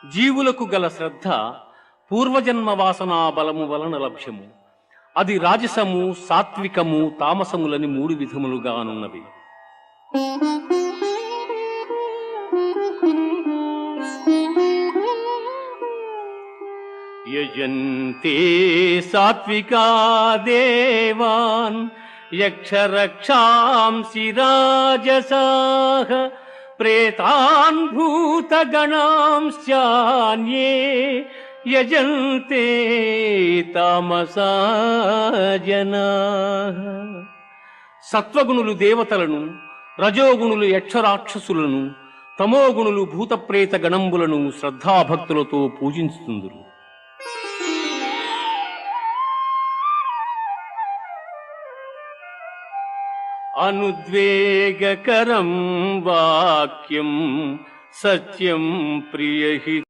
జీవులకు గల శ్రద్ధ పూర్వజన్మ వాసనా బలము వలన లభ్యము. అది రాజసము, సాత్వికము, తామసములని 3 విధములుగానున్నవి. యజంతే సాత్వికా దేవాన్ యక్షరక్షాంసి రాజసాః ప్రేతాన్ భూతగణాంశ్చాన్యే యజంతే తామసా జనాః. సత్వగుణులు దేవతలను, రజోగుణులు యక్షరాక్షసులను, తమోగుణులు భూతప్రేత గణంబులను శ్రద్ధాభక్తులతో పూజించుతుందురు. అనుద్వేగకరం వాక్యం సత్యం ప్రియహితం